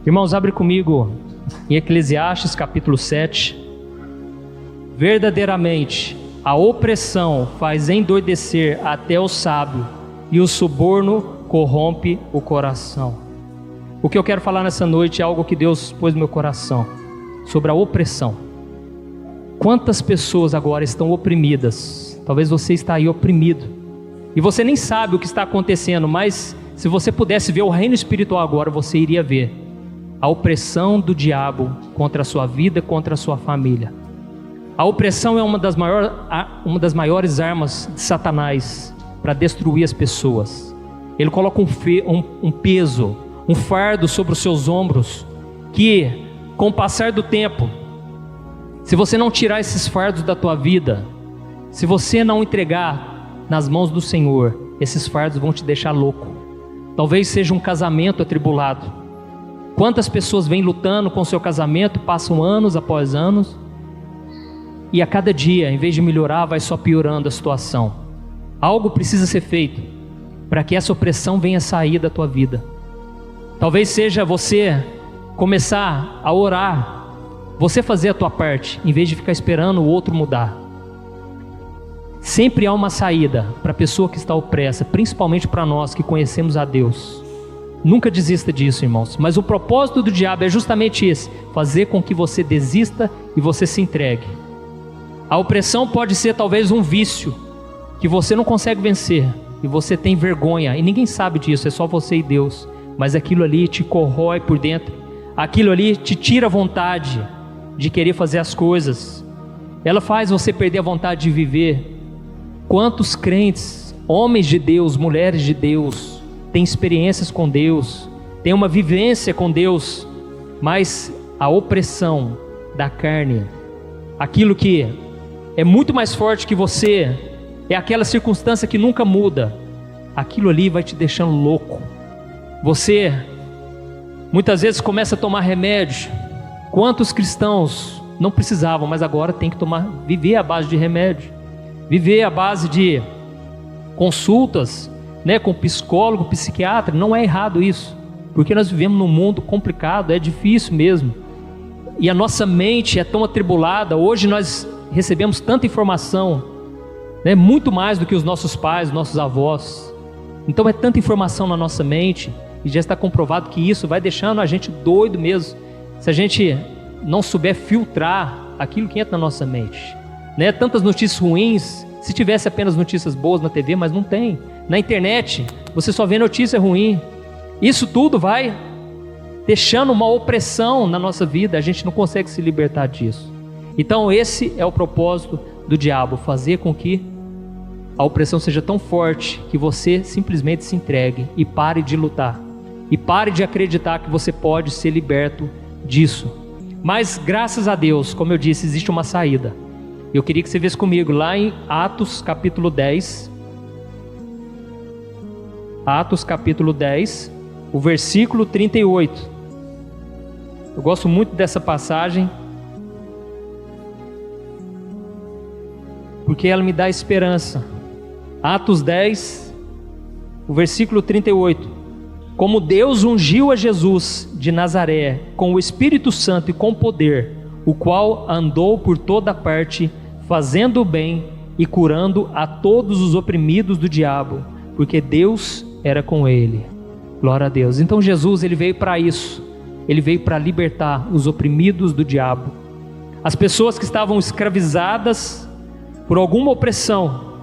Irmãos, abre comigo em Eclesiastes capítulo 7. Verdadeiramente, a opressão faz endoidecer até o sábio, e o suborno corrompe o coração. O que eu quero falar nessa noite é algo que Deus pôs no meu coração, sobre a opressão. Quantas pessoas agora estão oprimidas? Talvez você está aí oprimido, e você nem sabe o que está acontecendo, mas se você pudesse ver o reino espiritual agora, você iria ver a opressão do diabo contra a sua vida, contra a sua família. A opressão é uma das maiores armas de Satanás para destruir as pessoas. Ele coloca um peso, um fardo sobre os seus ombros, que com o passar do tempo, se você não tirar esses fardos da tua vida, se você não entregar nas mãos do Senhor, esses fardos vão te deixar louco. Talvez seja um casamento atribulado. Quantas pessoas vêm lutando com o seu casamento, passam anos após anos, e a cada dia, em vez de melhorar, vai só piorando a situação. Algo precisa ser feito para que essa opressão venha sair da tua vida. Talvez seja você começar a orar, você fazer a tua parte, em vez de ficar esperando o outro mudar. Sempre há uma saída para a pessoa que está opressa, principalmente para nós que conhecemos a Deus. Nunca desista disso, irmãos. Mas o propósito do diabo é justamente esse: fazer com que você desista e você se entregue. A opressão pode ser talvez um vício que você não consegue vencer e você tem vergonha, e ninguém sabe disso, é só você e Deus. Mas aquilo ali te corrói por dentro, aquilo ali te tira a vontade de querer fazer as coisas. Ela faz você perder a vontade de viver. Quantos crentes, homens de Deus, mulheres de Deus, têm experiências com Deus, têm uma vivência com Deus, mas a opressão da carne, aquilo que é muito mais forte que você, é aquela circunstância que nunca muda, aquilo ali vai te deixando louco. Você muitas vezes começa a tomar remédio. Quantos cristãos não precisavam, mas agora tem que viver à base de remédio, viver à base de consultas, com psicólogo, psiquiatra. Não é errado isso, porque nós vivemos num mundo complicado, é difícil mesmo, e a nossa mente é tão atribulada. Hoje nós recebemos tanta informação, muito mais do que os nossos pais, os nossos avós. Então é tanta informação na nossa mente, e já está comprovado que isso vai deixando a gente doido mesmo, se a gente não souber filtrar aquilo que entra na nossa mente. Tantas notícias ruins. Se tivesse apenas notícias boas na TV, mas não tem. Na internet você só vê notícia ruim. Isso tudo vai deixando uma opressão na nossa vida, a gente não consegue se libertar disso. Então esse é o propósito do diabo: fazer com que a opressão seja tão forte que você simplesmente se entregue e pare de lutar, e pare de acreditar que você pode ser liberto disso. Mas graças a Deus, como eu disse, existe uma saída. Eu queria que você viesse comigo lá em Atos capítulo 10. Atos capítulo 10, o versículo 38. Eu gosto muito dessa passagem, porque ela me dá esperança. Atos 10, o versículo 38. Como Deus ungiu a Jesus de Nazaré com o Espírito Santo e com poder, o qual andou por toda parte, fazendo o bem e curando a todos os oprimidos do diabo, porque Deus era com ele. Glória a Deus. Então Jesus, ele veio para isso. Ele veio para libertar os oprimidos do diabo. As pessoas que estavam escravizadas por alguma opressão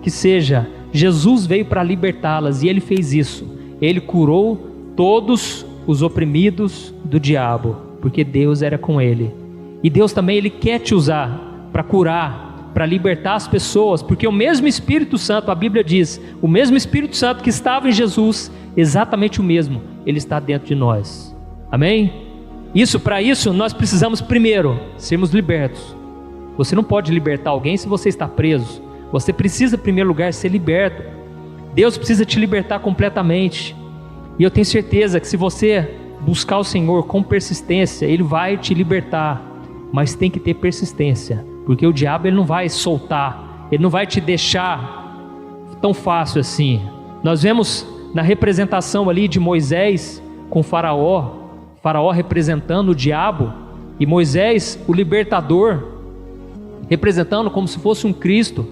que seja, Jesus veio para libertá-las, e ele fez isso. Ele curou todos os oprimidos do diabo, porque Deus era com ele. E Deus também, ele quer te usar para curar, para libertar as pessoas, porque o mesmo Espírito Santo, a Bíblia diz, o mesmo Espírito Santo que estava em Jesus, exatamente o mesmo, ele está dentro de nós. Amém? Para isso nós precisamos primeiro sermos libertos. Você não pode libertar alguém se você está preso. Você precisa, em primeiro lugar, ser liberto. Deus precisa te libertar completamente. E eu tenho certeza que se você buscar o Senhor com persistência, Ele vai te libertar. Mas tem que ter persistência, porque o diabo, ele não vai soltar, ele não vai te deixar tão fácil assim. Nós vemos na representação ali de Moisés com Faraó Faraó representando o diabo e Moisés, o libertador, representando como se fosse um Cristo.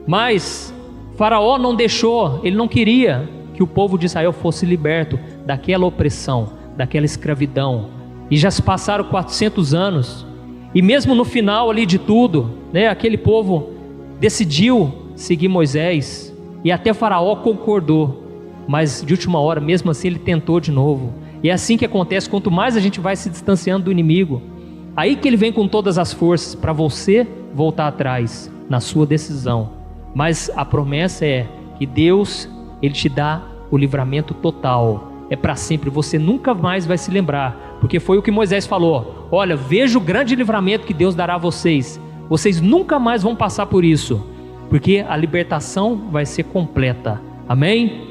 Mas Faraó não deixou, ele não queria que o povo de Israel fosse liberto daquela opressão, daquela escravidão. E já se passaram 400 anos. E mesmo no final ali de tudo, né, aquele povo decidiu seguir Moisés. E até Faraó concordou. Mas de última hora, mesmo assim, ele tentou de novo. E é assim que acontece, quanto mais a gente vai se distanciando do inimigo, aí que ele vem com todas as forças para você voltar atrás na sua decisão. Mas a promessa é que Deus, Ele te dá o livramento total. É para sempre, você nunca mais vai se lembrar. Porque foi o que Moisés falou: olha, veja o grande livramento que Deus dará a vocês. Vocês nunca mais vão passar por isso, porque a libertação vai ser completa. Amém?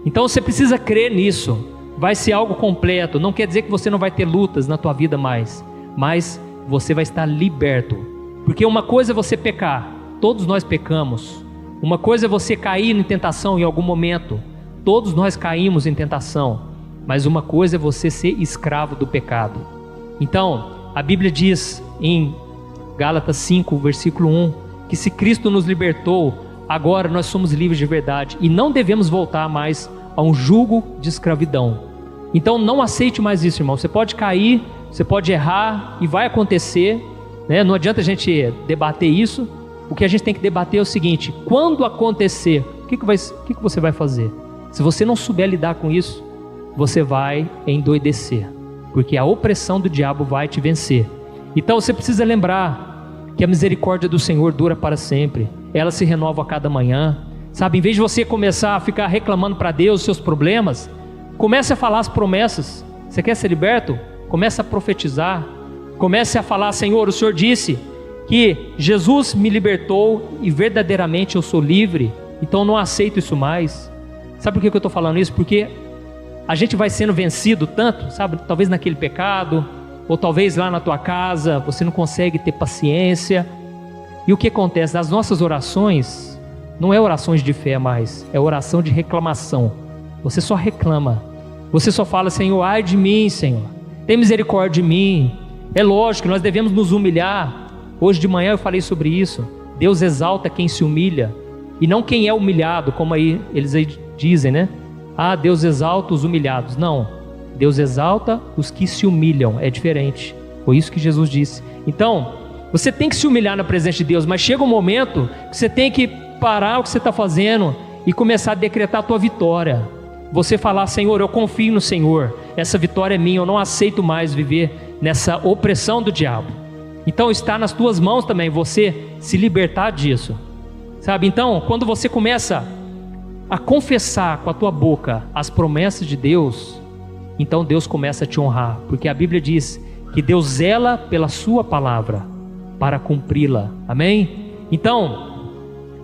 Então você precisa crer nisso. Vai ser algo completo. Não quer dizer que você não vai ter lutas na tua vida mais, mas você vai estar liberto. Porque uma coisa é você pecar, todos nós pecamos. Uma coisa é você cair em tentação em algum momento, todos nós caímos em tentação. Mas uma coisa é você ser escravo do pecado. Então, a Bíblia diz em Gálatas 5, versículo 1, que se Cristo nos libertou, agora nós somos livres de verdade e não devemos voltar mais a um jugo de escravidão. Então não aceite mais isso, irmão. Você pode cair, você pode errar e vai acontecer, né? Não adianta a gente debater isso. O que a gente tem que debater é o seguinte: quando acontecer, o que você vai fazer? Se você não souber lidar com isso, você vai endoidecer, porque a opressão do diabo vai te vencer. Então você precisa lembrar que a misericórdia do Senhor dura para sempre. Ela se renova a cada manhã. Sabe, em vez de você começar a ficar reclamando para Deus os seus problemas, comece a falar as promessas. Você quer ser liberto? Comece a profetizar. Comece a falar: Senhor, o Senhor disse que Jesus me libertou e verdadeiramente eu sou livre, então eu não aceito isso mais. Sabe por que eu estou falando isso? Porque a gente vai sendo vencido tanto, sabe, talvez naquele pecado, ou talvez lá na tua casa, você não consegue ter paciência. E o que acontece? As nossas orações não é orações de fé mais, é oração de reclamação. Você só reclama, você só fala: Senhor, ai de mim, Senhor, tem misericórdia de mim. É lógico que nós devemos nos humilhar. Hoje de manhã eu falei sobre isso. Deus exalta quem se humilha e não quem é humilhado, como aí eles aí dizem, né? Ah, Deus exalta os humilhados. Não, Deus exalta os que se humilham. É diferente, foi isso que Jesus disse. Então, você tem que se humilhar na presença de Deus, mas chega um momento que você tem que parar o que você está fazendo e começar a decretar a tua vitória. Você falar: Senhor, eu confio no Senhor, essa vitória é minha, eu não aceito mais viver nessa opressão do diabo. Então está nas tuas mãos também você se libertar disso, sabe? Então, quando você começa a confessar com a tua boca as promessas de Deus, então Deus começa a te honrar, porque a Bíblia diz que Deus zela pela sua palavra para cumpri-la. Amém? Então,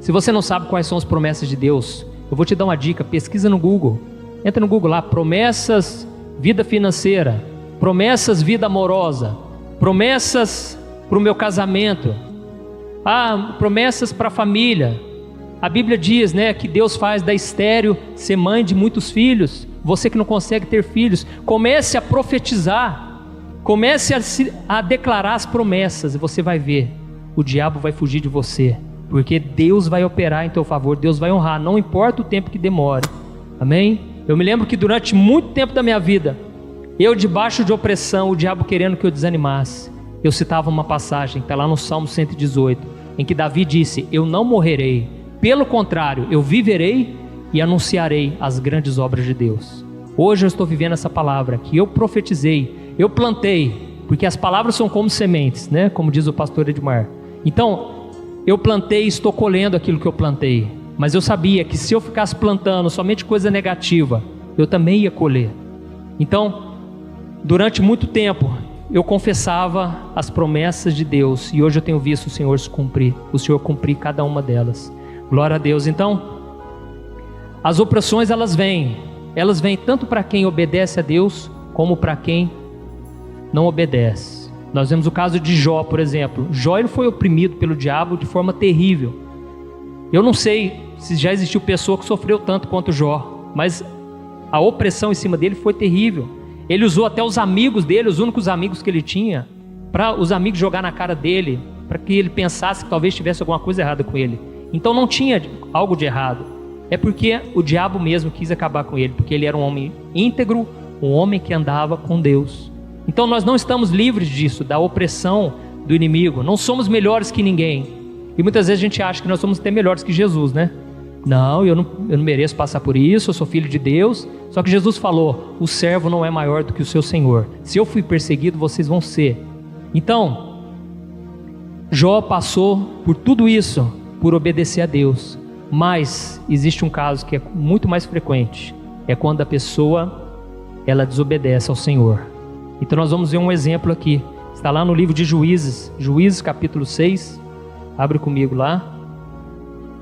se você não sabe quais são as promessas de Deus, eu vou te dar uma dica: pesquisa no Google. Entra no Google lá: promessas, vida financeira, promessas, vida amorosa, promessas para o meu casamento, promessas para a família. A Bíblia diz, né, que Deus faz da estéril ser mãe de muitos filhos. Você que não consegue ter filhos, comece a profetizar, comece a declarar as promessas, e você vai ver, o diabo vai fugir de você, porque Deus vai operar em teu favor, Deus vai honrar, não importa o tempo que demore. Amém? Eu me lembro que durante muito tempo da minha vida, eu debaixo de opressão, o diabo querendo que eu desanimasse, eu citava uma passagem, está lá no Salmo 118, em que Davi disse: eu não morrerei, pelo contrário, eu viverei e anunciarei as grandes obras de Deus. Hoje eu estou vivendo essa palavra, que eu profetizei, eu plantei, porque as palavras são como sementes, né? Como diz o pastor Edmar. Então, eu plantei e estou colhendo aquilo que eu plantei, mas eu sabia que se eu ficasse plantando somente coisa negativa, eu também ia colher. Então, durante muito tempo, eu confessava as promessas de Deus, e hoje eu tenho visto o Senhor se cumprir, o Senhor cumprir cada uma delas. Glória a Deus. Então, as opressões elas vêm tanto para quem obedece a Deus, como para quem não obedece. Nós vemos o caso de Jó, por exemplo. Jó, ele foi oprimido pelo diabo de forma terrível. Eu não sei se já existiu pessoa que sofreu tanto quanto Jó, mas a opressão em cima dele foi terrível. Ele usou até os amigos dele, os únicos amigos que ele tinha, para os amigos jogar na cara dele, para que ele pensasse que talvez tivesse alguma coisa errada com ele. Então não tinha algo de errado. É porque o diabo mesmo quis acabar com ele, porque ele era um homem íntegro, um homem que andava com Deus. Então nós não estamos livres disso, da opressão do inimigo. Não somos melhores que ninguém. E muitas vezes a gente acha que nós somos até melhores que Jesus, né? Não, eu não mereço passar por isso, eu sou filho de Deus. Só que Jesus falou, o servo não é maior do que o seu Senhor. Se eu fui perseguido, vocês vão ser. Então, Jó passou por tudo isso, por obedecer a Deus. Mas existe um caso que é muito mais frequente. É quando a pessoa, ela desobedece ao Senhor. Então nós vamos ver um exemplo aqui. Está lá no livro de Juízes, Juízes capítulo 6. Abre comigo lá.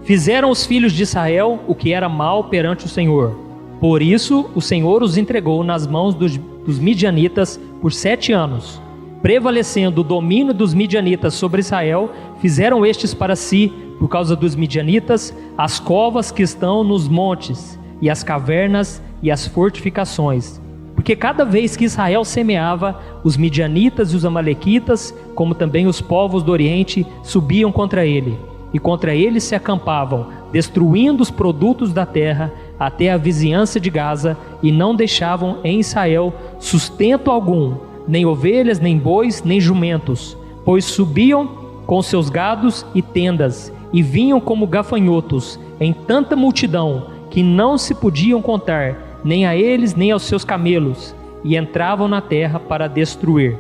Fizeram os filhos de Israel o que era mal perante o Senhor. Por isso o Senhor os entregou nas mãos dos midianitas por 7 anos. Prevalecendo o domínio dos midianitas sobre Israel, fizeram estes para si, por causa dos midianitas, as covas que estão nos montes, e as cavernas e as fortificações. Porque cada vez que Israel semeava, os midianitas e os amalequitas, como também os povos do Oriente, subiam contra ele. E contra ele se acampavam, destruindo os produtos da terra, até a vizinhança de Gaza, e não deixavam em Israel sustento algum, nem ovelhas, nem bois, nem jumentos, pois subiam com seus gados e tendas, e vinham como gafanhotos, em tanta multidão, que não se podiam contar, nem a eles, nem aos seus camelos, e entravam na terra para destruir.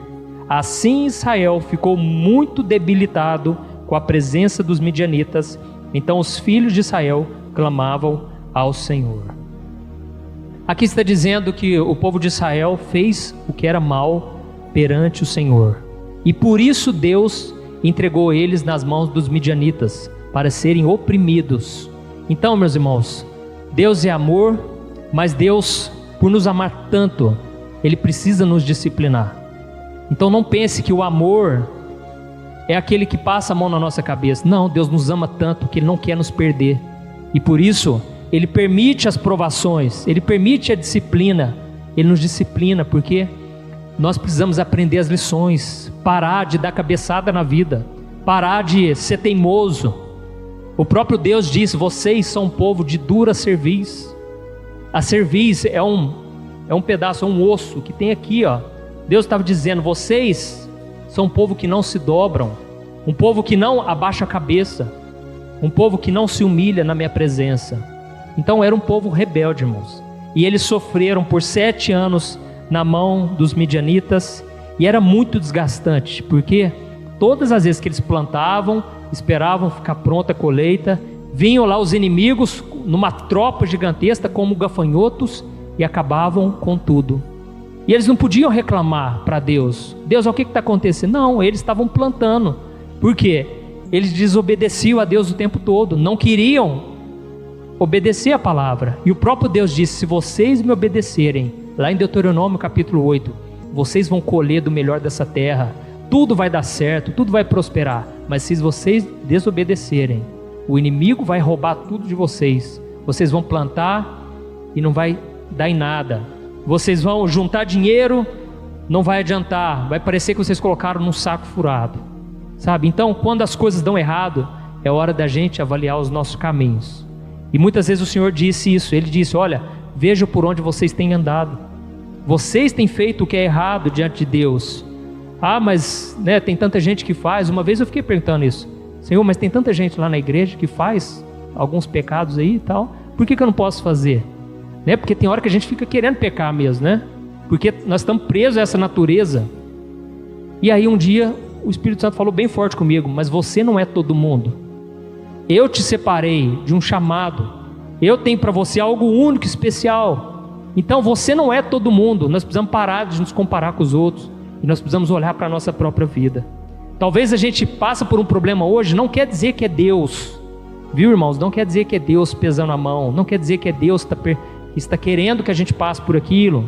Assim Israel ficou muito debilitado com a presença dos midianitas. Então os filhos de Israel clamavam ao Senhor. Aqui está dizendo que o povo de Israel fez o que era mal perante o Senhor, e por isso Deus entregou eles nas mãos dos midianitas, para serem oprimidos. Então, meus irmãos, Deus é amor, mas Deus, por nos amar tanto, Ele precisa nos disciplinar. Então não pense que o amor é aquele que passa a mão na nossa cabeça. Não, Deus nos ama tanto que Ele não quer nos perder. E por isso, Ele permite as provações, Ele permite a disciplina. Ele nos disciplina porque nós precisamos aprender as lições, parar de dar cabeçada na vida, parar de ser teimoso. O próprio Deus disse, vocês são um povo de dura cerviz. A cerviz é um pedaço, é um osso que tem aqui, ó. Deus estava dizendo, vocês são um povo que não se dobram, um povo que não abaixa a cabeça, um povo que não se humilha na minha presença. Então era um povo rebelde, irmãos. E eles sofreram por 7 anos na mão dos midianitas, e era muito desgastante, porque todas as vezes que eles plantavam, esperavam ficar pronta a colheita, vinham lá os inimigos numa tropa gigantesca como gafanhotos e acabavam com tudo. E eles não podiam reclamar para Deus. Deus, o que está acontecendo? Não, eles estavam plantando. Por quê? Eles desobedeciam a Deus o tempo todo, não queriam obedecer a palavra. E o próprio Deus disse, se vocês me obedecerem, lá em Deuteronômio capítulo 8, vocês vão colher do melhor dessa terra, tudo vai dar certo, tudo vai prosperar. Mas se vocês desobedecerem, o inimigo vai roubar tudo de vocês. Vocês vão plantar e não vai dar em nada. Vocês vão juntar dinheiro, não vai adiantar. Vai parecer que vocês colocaram num saco furado. Sabe? Então, quando as coisas dão errado, é hora da gente avaliar os nossos caminhos. E muitas vezes o Senhor disse isso. Ele disse, olha, veja por onde vocês têm andado. Vocês têm feito o que é errado diante de Deus. Ah, mas tem tanta gente que faz. Uma vez eu fiquei perguntando isso. Senhor, mas tem tanta gente lá na igreja que faz alguns pecados aí e tal. Por que eu não posso fazer? Porque tem hora que a gente fica querendo pecar mesmo, né? Porque nós estamos presos a essa natureza. E aí um dia o Espírito Santo falou bem forte comigo, mas você não é todo mundo. Eu te separei de um chamado. Eu tenho para você algo único, especial. Então você não é todo mundo. Nós precisamos parar de nos comparar com os outros. E nós precisamos olhar para a nossa própria vida. Talvez a gente passe por um problema hoje, não quer dizer que é Deus. Viu, irmãos? Não quer dizer que é Deus pesando a mão. Não quer dizer que é Deus que está querendo que a gente passe por aquilo.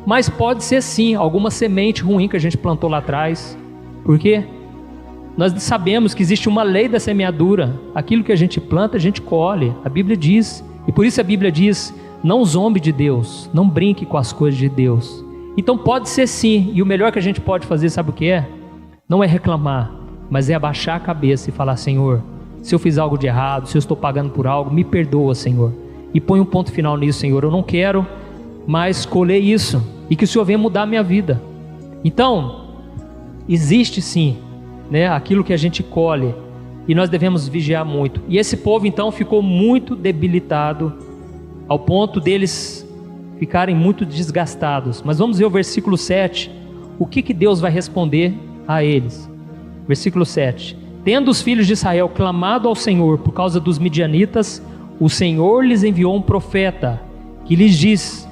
Mas pode ser sim, alguma semente ruim que a gente plantou lá atrás. Porque nós sabemos que existe uma lei da semeadura. Aquilo que a gente planta, a gente colhe. A Bíblia diz. E por isso a Bíblia diz, não zombe de Deus, não brinque com as coisas de Deus. Então pode ser sim, e o melhor que a gente pode fazer, sabe o que é? Não é reclamar, mas é abaixar a cabeça e falar: Senhor, se eu fiz algo de errado, se eu estou pagando por algo, me perdoa, Senhor. E põe um ponto final nisso, Senhor. Eu não quero mais colher isso, e que o Senhor venha mudar a minha vida. Então, existe sim, né, aquilo que a gente colhe, e nós devemos vigiar muito. E esse povo então ficou muito debilitado, ao ponto deles ficarem muito desgastados. Mas vamos ver o versículo 7, o que Deus vai responder a eles. Versículo 7: Tendo os filhos de Israel clamado ao Senhor por causa dos midianitas, o Senhor lhes enviou um profeta, que lhes diz: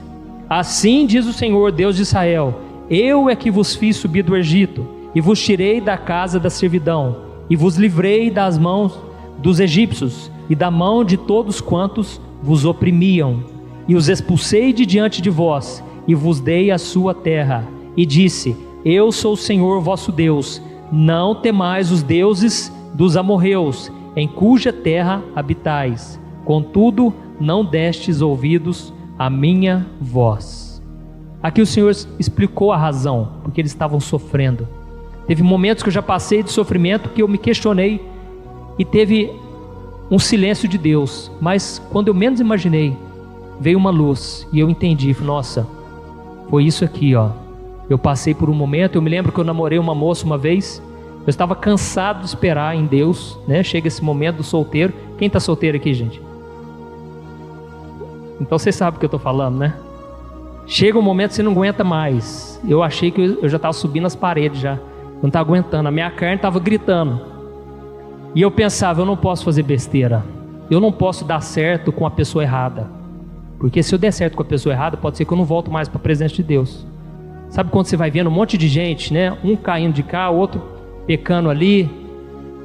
Assim diz o Senhor, Deus de Israel: Eu é que vos fiz subir do Egito, e vos tirei da casa da servidão, e vos livrei das mãos dos egípcios, e da mão de todos quantos vos oprimiam, e os expulsei de diante de vós, e vos dei a sua terra, e disse: Eu sou o Senhor vosso Deus. Não temais os deuses dos amorreus, em cuja terra habitais. Contudo, não destes ouvidos à minha voz. Aqui o Senhor explicou a razão, porque eles estavam sofrendo. Teve momentos que eu já passei de sofrimento, que eu me questionei, e teve um silêncio de Deus. Mas quando eu menos imaginei, veio uma luz, e eu entendi: nossa, foi isso aqui, ó. Eu passei por um momento. Eu me lembro que eu namorei uma moça uma vez. Eu estava cansado de esperar em Deus, né? Chega esse momento do solteiro. Quem está solteiro aqui, gente? Então você sabe o que eu estou falando, né? Chega um momento que você não aguenta mais. Eu achei que eu já estava subindo as paredes já. Eu não estava aguentando. A minha carne estava gritando. E eu pensava: eu não posso fazer besteira. Eu não posso dar certo com a pessoa errada. Porque se eu der certo com a pessoa errada, pode ser que eu não volto mais para a presença de Deus. Sabe quando você vai vendo um monte de gente, né? Um caindo de cá, outro pecando ali.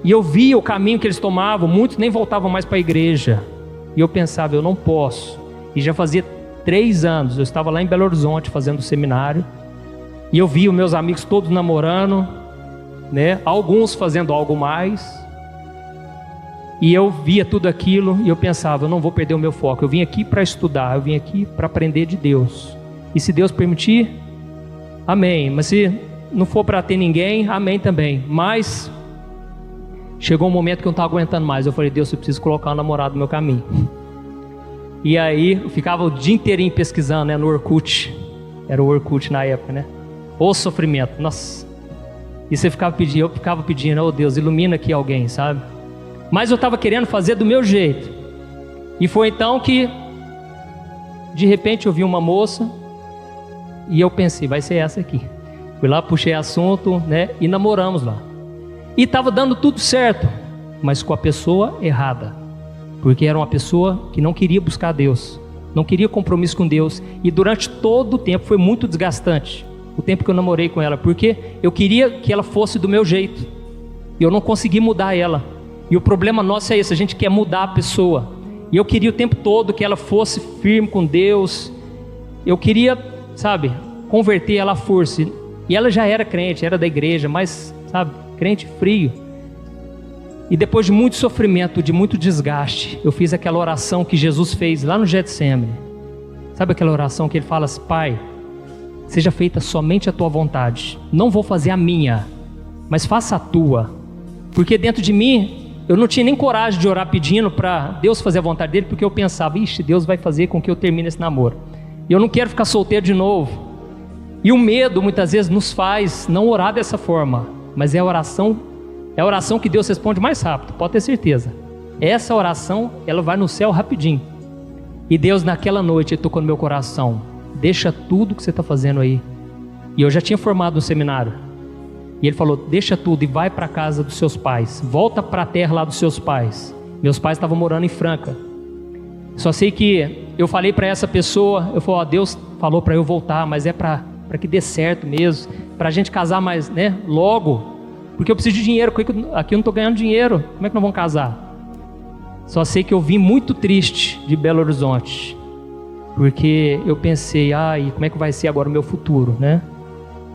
E eu via o caminho que eles tomavam. Muitos nem voltavam mais para a igreja. E eu pensava: eu não posso. E já fazia 3 anos. Eu estava lá em Belo Horizonte fazendo seminário. E eu via os meus amigos todos namorando, né? Alguns fazendo algo mais. E eu via tudo aquilo. E eu pensava: eu não vou perder o meu foco. Eu vim aqui para estudar. Eu vim aqui para aprender de Deus. E se Deus permitir, amém. Mas se não for para ter ninguém, amém também. Mas chegou um momento que eu não estava aguentando mais. Eu falei: Deus, eu preciso colocar um namorado no meu caminho. E aí eu ficava o dia inteirinho pesquisando, né, no Orkut. Era o Orkut na época, né? O sofrimento, nossa. E você ficava pedindo, eu ficava pedindo: oh Deus, ilumina aqui alguém, sabe? Mas eu estava querendo fazer do meu jeito. E foi então que de repente eu vi uma moça. E eu pensei: vai ser essa aqui. Fui lá, puxei assunto, né? E namoramos lá. E estava dando tudo certo, mas com a pessoa errada. Porque era uma pessoa que não queria buscar Deus, não queria compromisso com Deus. E durante todo o tempo foi muito desgastante, o tempo que eu namorei com ela. Porque eu queria que ela fosse do meu jeito, e eu não consegui mudar ela. E o problema nosso é esse: a gente quer mudar a pessoa. E eu queria o tempo todo que ela fosse firme com Deus. Eu queria, sabe, converter ela à força. E ela já era crente, era da igreja, mas, sabe, crente frio. E depois de muito sofrimento, de muito desgaste, eu fiz aquela oração que Jesus fez lá no Getsemane. Sabe aquela oração que ele fala assim: Pai, seja feita somente a tua vontade. Não vou fazer a minha, mas faça a tua. Porque dentro de mim, eu não tinha nem coragem de orar pedindo para Deus fazer a vontade dele, porque eu pensava: ixi, Deus vai fazer com que eu termine esse namoro. E eu não quero ficar solteiro de novo. E o medo muitas vezes nos faz não orar dessa forma. Mas é a oração que Deus responde mais rápido, pode ter certeza. Essa oração, ela vai no céu rapidinho. E Deus naquela noite tocou no meu coração: deixa tudo que você está fazendo aí. E eu já tinha formado um seminário. E ele falou: deixa tudo e vai para a casa dos seus pais. Volta para a terra lá dos seus pais. Meus pais estavam morando em Franca. Só sei que eu falei para essa pessoa, eu falei: ó, Deus falou para eu voltar, mas é para que dê certo mesmo, para a gente casar mais, né, logo, porque eu preciso de dinheiro, aqui eu não estou ganhando dinheiro, como é que nós vamos casar? Só sei que eu vim muito triste de Belo Horizonte, porque eu pensei: e como é que vai ser agora o meu futuro, né?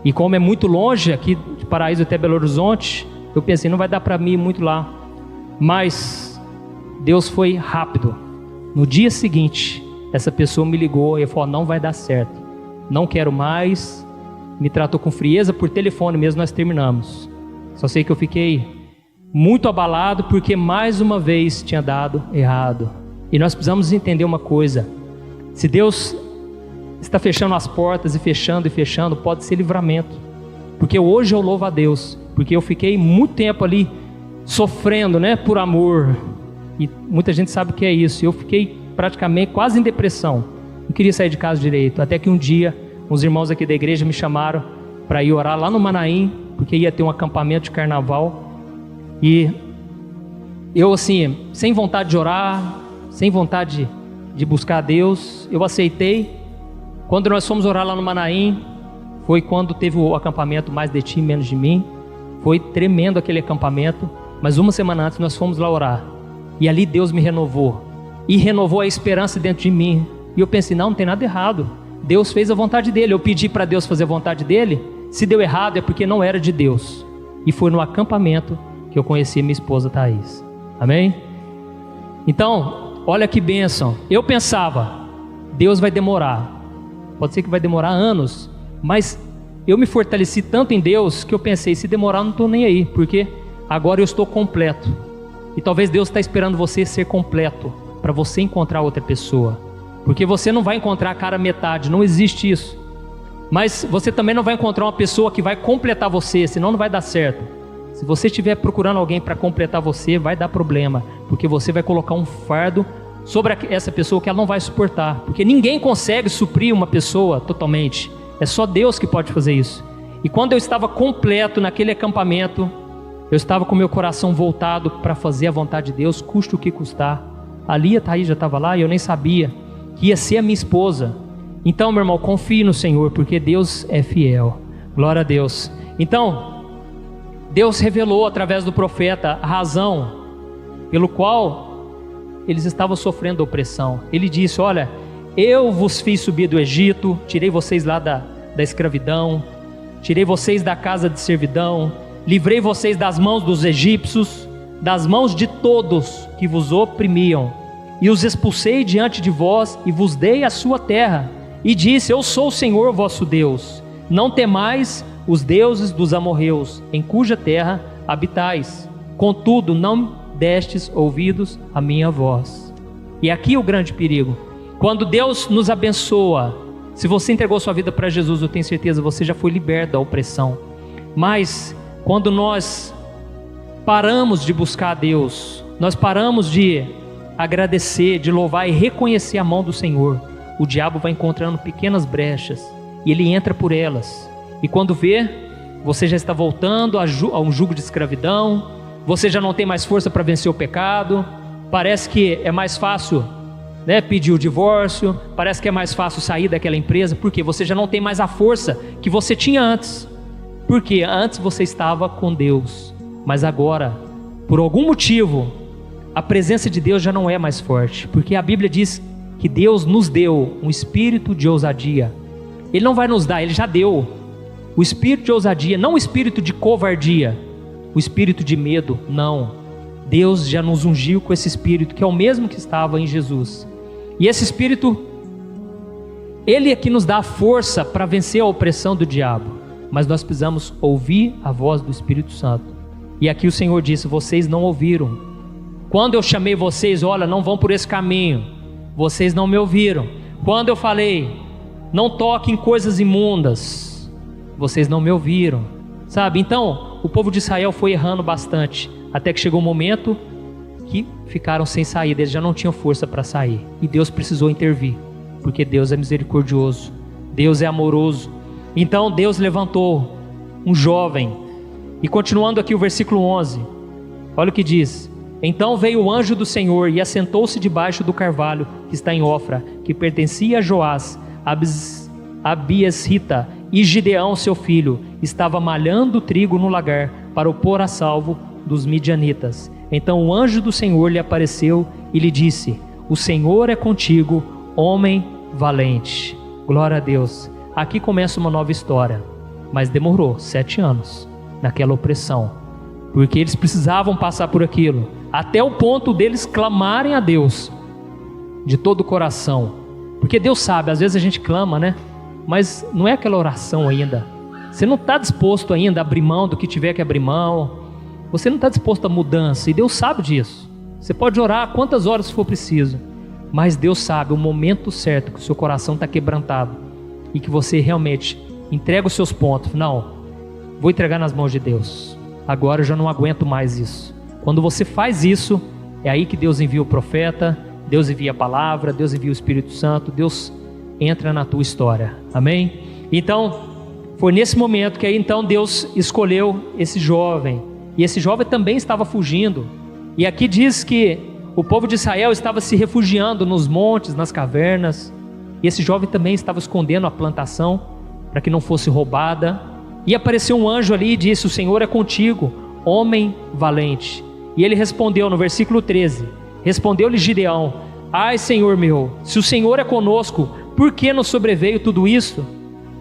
E como é muito longe aqui de Paraíso até Belo Horizonte, eu pensei: não vai dar para mim ir muito lá. Mas Deus foi rápido. No dia seguinte, essa pessoa me ligou e falou: não vai dar certo, não quero mais. Me tratou com frieza, por telefone mesmo nós terminamos. Só sei que eu fiquei muito abalado porque mais uma vez tinha dado errado. E nós precisamos entender uma coisa: se Deus está fechando as portas e fechando, pode ser livramento. Porque hoje eu louvo a Deus, porque eu fiquei muito tempo ali sofrendo, né, por amor. E muita gente sabe o que é isso. Eu fiquei praticamente quase em depressão, não queria sair de casa direito, até que um dia uns irmãos aqui da igreja me chamaram para ir orar lá no Manaim, porque ia ter um acampamento de carnaval. E eu, assim, sem vontade de orar, sem vontade de buscar a Deus, eu aceitei. Quando nós fomos orar lá no Manaim, foi quando teve o acampamento Mais de Ti, Menos de Mim. Foi tremendo aquele acampamento, mas uma semana antes nós fomos lá orar, e ali Deus me renovou, e renovou a esperança dentro de mim. E eu pensei: não tem nada errado, Deus fez a vontade dele. Eu pedi para Deus fazer a vontade dele, se deu errado é porque não era de Deus. E foi no acampamento que eu conheci minha esposa Thaís. Amém? Então, olha que bênção. Eu pensava: Deus vai demorar, pode ser que vai demorar anos, mas eu me fortaleci tanto em Deus que eu pensei: se demorar eu não estou nem aí, porque agora eu estou completo. E talvez Deus está esperando você ser completo para você encontrar outra pessoa, porque você não vai encontrar a cara metade, não existe isso. Mas você também não vai encontrar uma pessoa que vai completar você, senão não vai dar certo. Se você estiver procurando alguém para completar você, vai dar problema, porque você vai colocar um fardo sobre essa pessoa que ela não vai suportar, porque ninguém consegue suprir uma pessoa totalmente, é só Deus que pode fazer isso. E quando eu estava completo naquele acampamento, eu estava com meu coração voltado para fazer a vontade de Deus, custe o que custar. Ali a Thaís já estava lá e eu nem sabia que ia ser a minha esposa. Então, meu irmão, confie no Senhor, porque Deus é fiel. Glória a Deus. Então, Deus revelou através do profeta a razão pelo qual eles estavam sofrendo opressão. Ele disse: olha, eu vos fiz subir do Egito, tirei vocês lá da escravidão, tirei vocês da casa de servidão, livrei vocês das mãos dos egípcios, das mãos de todos que vos oprimiam, e os expulsei diante de vós, e vos dei a sua terra, e disse: eu sou o Senhor vosso Deus, não temais os deuses dos amorreus, em cuja terra habitais, contudo não destes ouvidos à minha voz. E aqui o grande perigo: quando Deus nos abençoa, se você entregou sua vida para Jesus, eu tenho certeza que você já foi liberto da opressão. Mas quando nós paramos de buscar a Deus, nós paramos de agradecer, de louvar e reconhecer a mão do Senhor, o diabo vai encontrando pequenas brechas e ele entra por elas. E quando vê, você já está voltando a um jugo de escravidão, você já não tem mais força para vencer o pecado, parece que é mais fácil, né, pedir o divórcio, parece que é mais fácil sair daquela empresa, porque você já não tem mais a força que você tinha antes. Porque antes você estava com Deus, mas agora, por algum motivo, a presença de Deus já não é mais forte, porque a Bíblia diz que Deus nos deu um espírito de ousadia. Ele não vai nos dar, Ele já deu o espírito de ousadia, não o espírito de covardia, o espírito de medo, não. Deus já nos ungiu com esse espírito, que é o mesmo que estava em Jesus. E esse espírito, ele é que nos dá a força para vencer a opressão do diabo. Mas nós precisamos ouvir a voz do Espírito Santo. E aqui o Senhor disse: vocês não ouviram. Quando eu chamei vocês: olha, não vão por esse caminho, vocês não me ouviram. Quando eu falei: não toquem coisas imundas, vocês não me ouviram. Sabe, então o povo de Israel foi errando bastante, até que chegou um momento que ficaram sem saída, eles já não tinham força para sair, e Deus precisou intervir, porque Deus é misericordioso, Deus é amoroso. Então Deus levantou um jovem. E continuando aqui o versículo 11, olha o que diz: então veio o anjo do Senhor e assentou-se debaixo do carvalho que está em Ofra, que pertencia a Joás, Abiesrita, e Gideão seu filho estava malhando trigo no lagar para o pôr a salvo dos midianitas. Então o anjo do Senhor lhe apareceu e lhe disse: o Senhor é contigo, homem valente. Glória a Deus. Aqui começa uma nova história, mas demorou 7 anos naquela opressão, porque eles precisavam passar por aquilo, até o ponto deles clamarem a Deus de todo o coração: Porque Deus sabe, às vezes a gente clama, né? Mas não é aquela oração ainda. Você não está disposto ainda a abrir mão do que tiver que abrir mão. Você não está disposto a mudança, e Deus sabe disso. Você pode orar quantas horas for preciso, mas Deus sabe o momento certo que o seu coração está quebrantado e que você realmente entrega os seus pontos. Não, vou entregar nas mãos de Deus. Agora eu já não aguento mais isso. Quando você faz isso, é aí que Deus envia o profeta, Deus envia a palavra, Deus envia o Espírito Santo, Deus entra na tua história. Amém? Então, foi nesse momento que aí então Deus escolheu esse jovem. E esse jovem também estava fugindo. E aqui diz que o povo de Israel estava se refugiando nos montes, nas cavernas. E esse jovem também estava escondendo a plantação para que não fosse roubada. E apareceu um anjo ali e disse: o Senhor é contigo, homem valente. E ele respondeu no versículo 13, respondeu-lhe Gideão: ai, Senhor meu, se o Senhor é conosco, por que nos sobreveio tudo isso?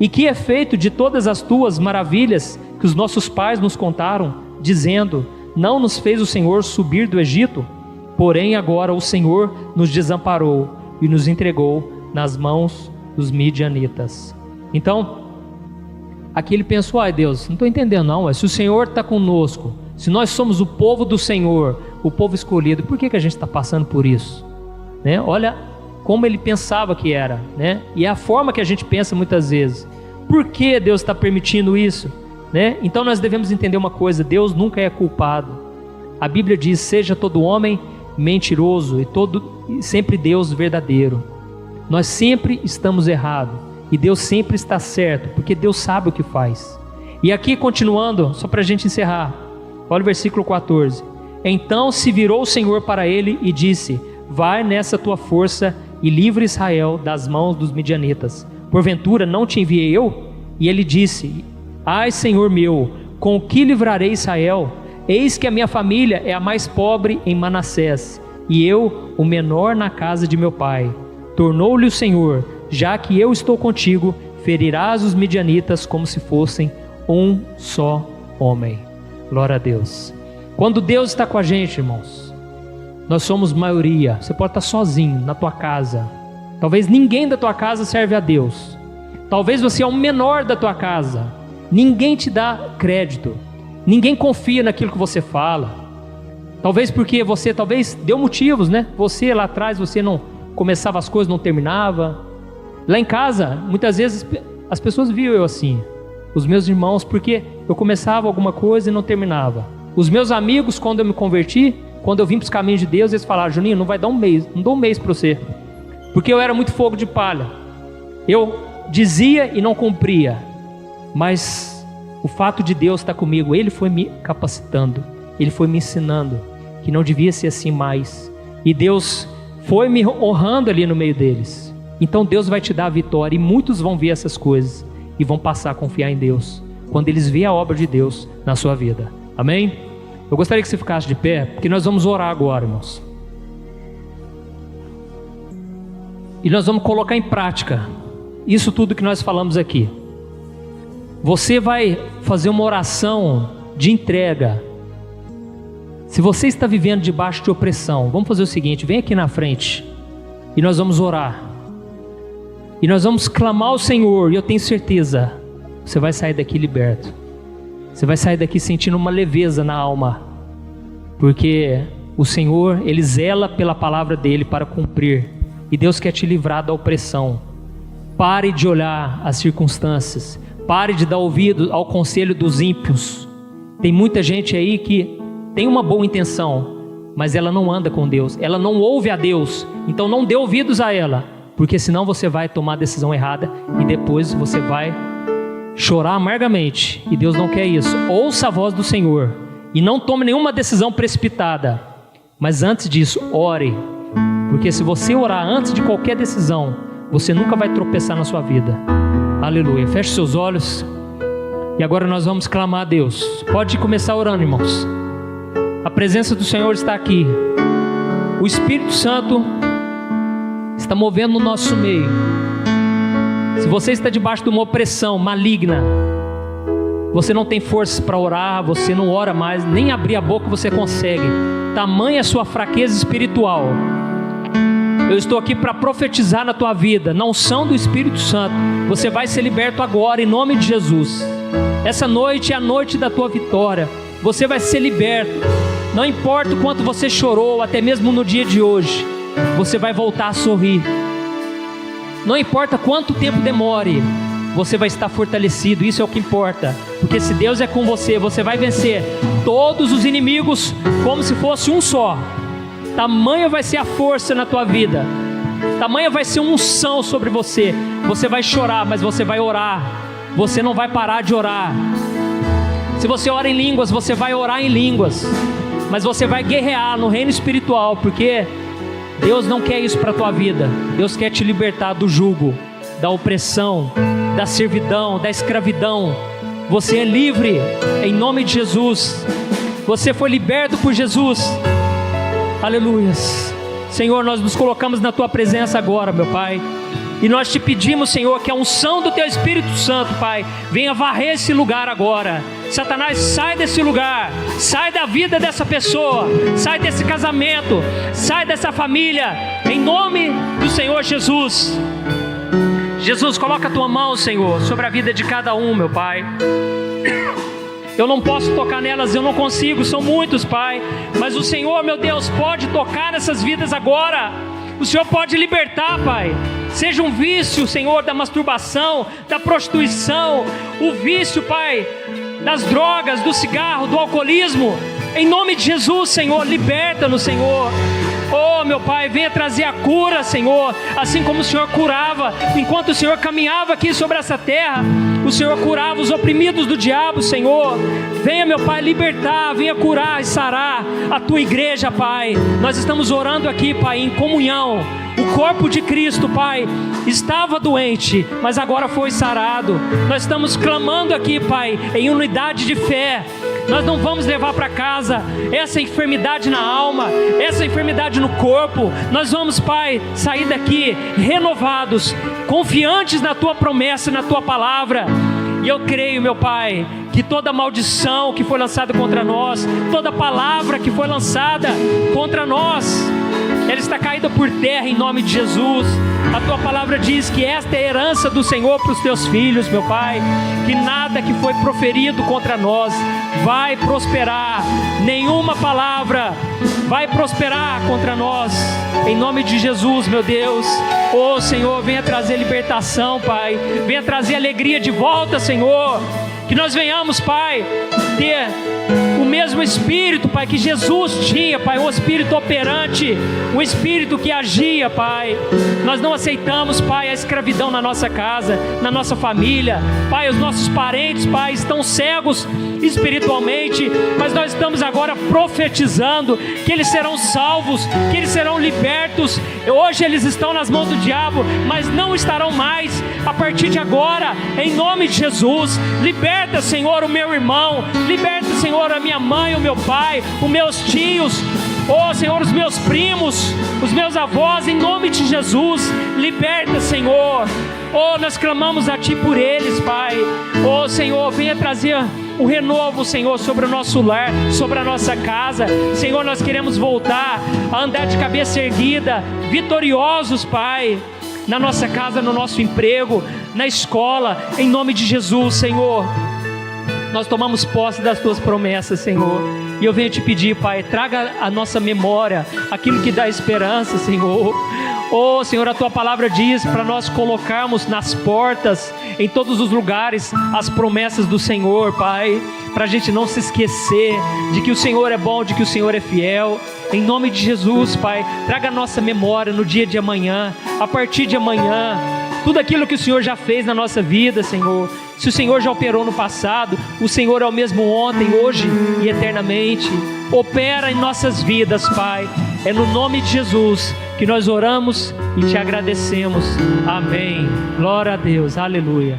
E que é feito de todas as tuas maravilhas que os nossos pais nos contaram, dizendo: não nos fez o Senhor subir do Egito? Porém agora o Senhor nos desamparou e nos entregou nas mãos dos midianitas. Então, aqui ele pensou: ai Deus, não estou entendendo não, se o Senhor está conosco, se nós somos o povo do Senhor, o povo escolhido, por que a gente está passando por isso? Né? Olha como ele pensava que era, né? E é a forma que a gente pensa muitas vezes. Por que Deus está permitindo isso? Né? Então nós devemos entender uma coisa: Deus nunca é culpado. A Bíblia diz: seja todo homem mentiroso e sempre Deus verdadeiro. Nós sempre estamos errados e Deus sempre está certo, porque Deus sabe o que faz. E aqui continuando, só para a gente encerrar, olha o versículo 14. Então se virou o Senhor para ele e disse: vai nessa tua força e livre Israel das mãos dos midianitas. Porventura não te enviei eu? E ele disse: ai, Senhor meu, com o que livrarei Israel? Eis que a minha família é a mais pobre em Manassés, e eu o menor na casa de meu pai. Tornou-lhe o Senhor: já que eu estou contigo, ferirás os midianitas como se fossem um só homem. Glória a Deus. Quando Deus está com a gente, irmãos, nós somos maioria. Você pode estar sozinho na tua casa. Talvez ninguém da tua casa serve a Deus. Talvez você é o menor da tua casa. Ninguém te dá crédito. Ninguém confia naquilo que você fala. Talvez porque você deu motivos, né? Você lá atrás, você não começava as coisas, não terminava. Lá em casa, muitas vezes as pessoas viam eu assim. Os meus irmãos, porque eu começava alguma coisa e não terminava. Os meus amigos, quando eu me converti, quando eu vim para os caminhos de Deus, eles falaram: Juninho, não vai dar um mês, não dou um mês para você. Porque eu era muito fogo de palha. Eu dizia e não cumpria. Mas o fato de Deus estar comigo, Ele foi me capacitando, Ele foi me ensinando que não devia ser assim mais. E Deus foi me honrando ali no meio deles. Então Deus vai te dar a vitória, e muitos vão ver essas coisas e vão passar a confiar em Deus, quando eles verem a obra de Deus na sua vida. Amém? Eu gostaria que você ficasse de pé, porque nós vamos orar agora, irmãos. E nós vamos colocar em prática isso tudo que nós falamos aqui. Você vai fazer uma oração de entrega. Se você está vivendo debaixo de opressão, vamos fazer o seguinte: vem aqui na frente e nós vamos orar. E nós vamos clamar ao Senhor, e eu tenho certeza, você vai sair daqui liberto. Você vai sair daqui sentindo uma leveza na alma, porque o Senhor, Ele zela pela palavra dEle para cumprir. E Deus quer te livrar da opressão. Pare de olhar as circunstâncias. Pare de dar ouvido ao conselho dos ímpios. Tem muita gente aí que tem uma boa intenção, mas ela não anda com Deus. Ela não ouve a Deus. Então não dê ouvidos a ela, porque senão você vai tomar a decisão errada e depois você vai chorar amargamente. E Deus não quer isso. Ouça a voz do Senhor e não tome nenhuma decisão precipitada. Mas antes disso, ore. Porque se você orar antes de qualquer decisão, você nunca vai tropeçar na sua vida. Aleluia. Feche seus olhos. E agora nós vamos clamar a Deus. Pode começar orando, irmãos. A presença do Senhor está aqui. O Espírito Santo está movendo no nosso meio. Se você está debaixo de uma opressão maligna, você não tem força para orar, você não ora mais, nem abrir a boca você consegue. Tamanha a sua fraqueza espiritual. Eu estou aqui para profetizar na tua vida, na unção do Espírito Santo. Você vai ser liberto agora, em nome de Jesus. Essa noite é a noite da tua vitória. Você vai ser liberto. Não importa o quanto você chorou, até mesmo no dia de hoje, você vai voltar a sorrir. Não importa quanto tempo demore, você vai estar fortalecido. Isso é o que importa, porque se Deus é com você, você vai vencer todos os inimigos como se fosse um só. Tamanha vai ser a força na tua vida, tamanha vai ser uma unção sobre você. Você vai chorar, mas você vai orar. Você não vai parar de orar. Se você ora em línguas, você vai orar em línguas, mas você vai guerrear no reino espiritual, porque Deus não quer isso para a tua vida. Deus quer te libertar do jugo, da opressão, da servidão, da escravidão. Você é livre em nome de Jesus. Você foi liberto por Jesus. Aleluias. Senhor, nós nos colocamos na tua presença agora, meu Pai, e nós te pedimos, Senhor, que a unção do teu Espírito Santo, Pai, venha varrer esse lugar agora. Satanás, sai desse lugar, sai da vida dessa pessoa, sai desse casamento, sai dessa família, em nome do Senhor Jesus. Jesus, coloca a tua mão, Senhor, sobre a vida de cada um, meu Pai. Eu não posso tocar nelas, eu não consigo, são muitos, Pai, mas o Senhor, meu Deus, pode tocar nessas vidas agora. O Senhor pode libertar, Pai. Seja um vício, Senhor, da masturbação, da prostituição, o vício, Pai, das drogas, do cigarro, do alcoolismo. Em nome de Jesus, Senhor, liberta-nos, Senhor. Oh, meu Pai, venha trazer a cura, Senhor, assim como o Senhor curava, enquanto o Senhor caminhava aqui sobre essa terra, o Senhor curava os oprimidos do diabo, Senhor. Venha, meu Pai, libertar, venha curar e sarar a tua igreja, Pai. Nós estamos orando aqui, Pai, em comunhão. O corpo de Cristo, Pai, estava doente, mas agora foi sarado. Nós estamos clamando aqui, Pai, em unidade de fé. Nós não vamos levar para casa essa enfermidade na alma, essa enfermidade no corpo. Nós vamos, Pai, sair daqui renovados, confiantes na tua promessa, na tua palavra. E eu creio, meu Pai, que toda maldição que foi lançada contra nós, toda palavra que foi lançada contra nós, ela está caída por terra em nome de Jesus. A tua palavra diz que esta é a herança do Senhor para os teus filhos, meu Pai, que nada que foi proferido contra nós vai prosperar, nenhuma palavra vai prosperar contra nós, em nome de Jesus, meu Deus. Oh, Senhor, venha trazer libertação, Pai, venha trazer alegria de volta, Senhor, que nós venhamos, Pai, ter o mesmo Espírito, Pai, que Jesus tinha, Pai, um Espírito operante, um Espírito que agia, Pai. Nós não aceitamos, Pai, a escravidão na nossa casa, na nossa família, Pai. Os nossos parentes, Pai, estão cegos espiritualmente, mas nós estamos agora profetizando que eles serão salvos, que eles serão libertos. Hoje eles estão nas mãos do diabo, mas não estarão mais a partir de agora, em nome de Jesus. Liberta, Senhor, o meu irmão, liberta, Senhor, a minha mãe, o meu pai, os meus tios, oh, Senhor, os meus primos, os meus avós, em nome de Jesus. Liberta, Senhor. Oh, nós clamamos a Ti por eles, Pai. Oh, Senhor, venha trazer um renovo, Senhor, sobre o nosso lar, sobre a nossa casa. Senhor, nós queremos voltar a andar de cabeça erguida, vitoriosos, Pai, na nossa casa, no nosso emprego, na escola, em nome de Jesus, Senhor. Nós tomamos posse das Tuas promessas, Senhor, e eu venho te pedir, Pai, traga a nossa memória aquilo que dá esperança, Senhor. Oh, Senhor, a Tua palavra diz para nós colocarmos nas portas, em todos os lugares, as promessas do Senhor, Pai, para a gente não se esquecer de que o Senhor é bom, de que o Senhor é fiel. Em nome de Jesus, Pai, traga a nossa memória no dia de amanhã, a partir de amanhã, tudo aquilo que o Senhor já fez na nossa vida, Senhor. Se o Senhor já operou no passado, o Senhor é o mesmo ontem, hoje e eternamente. Opera em nossas vidas, Pai. É no nome de Jesus que nós oramos e te agradecemos. Amém. Glória a Deus. Aleluia.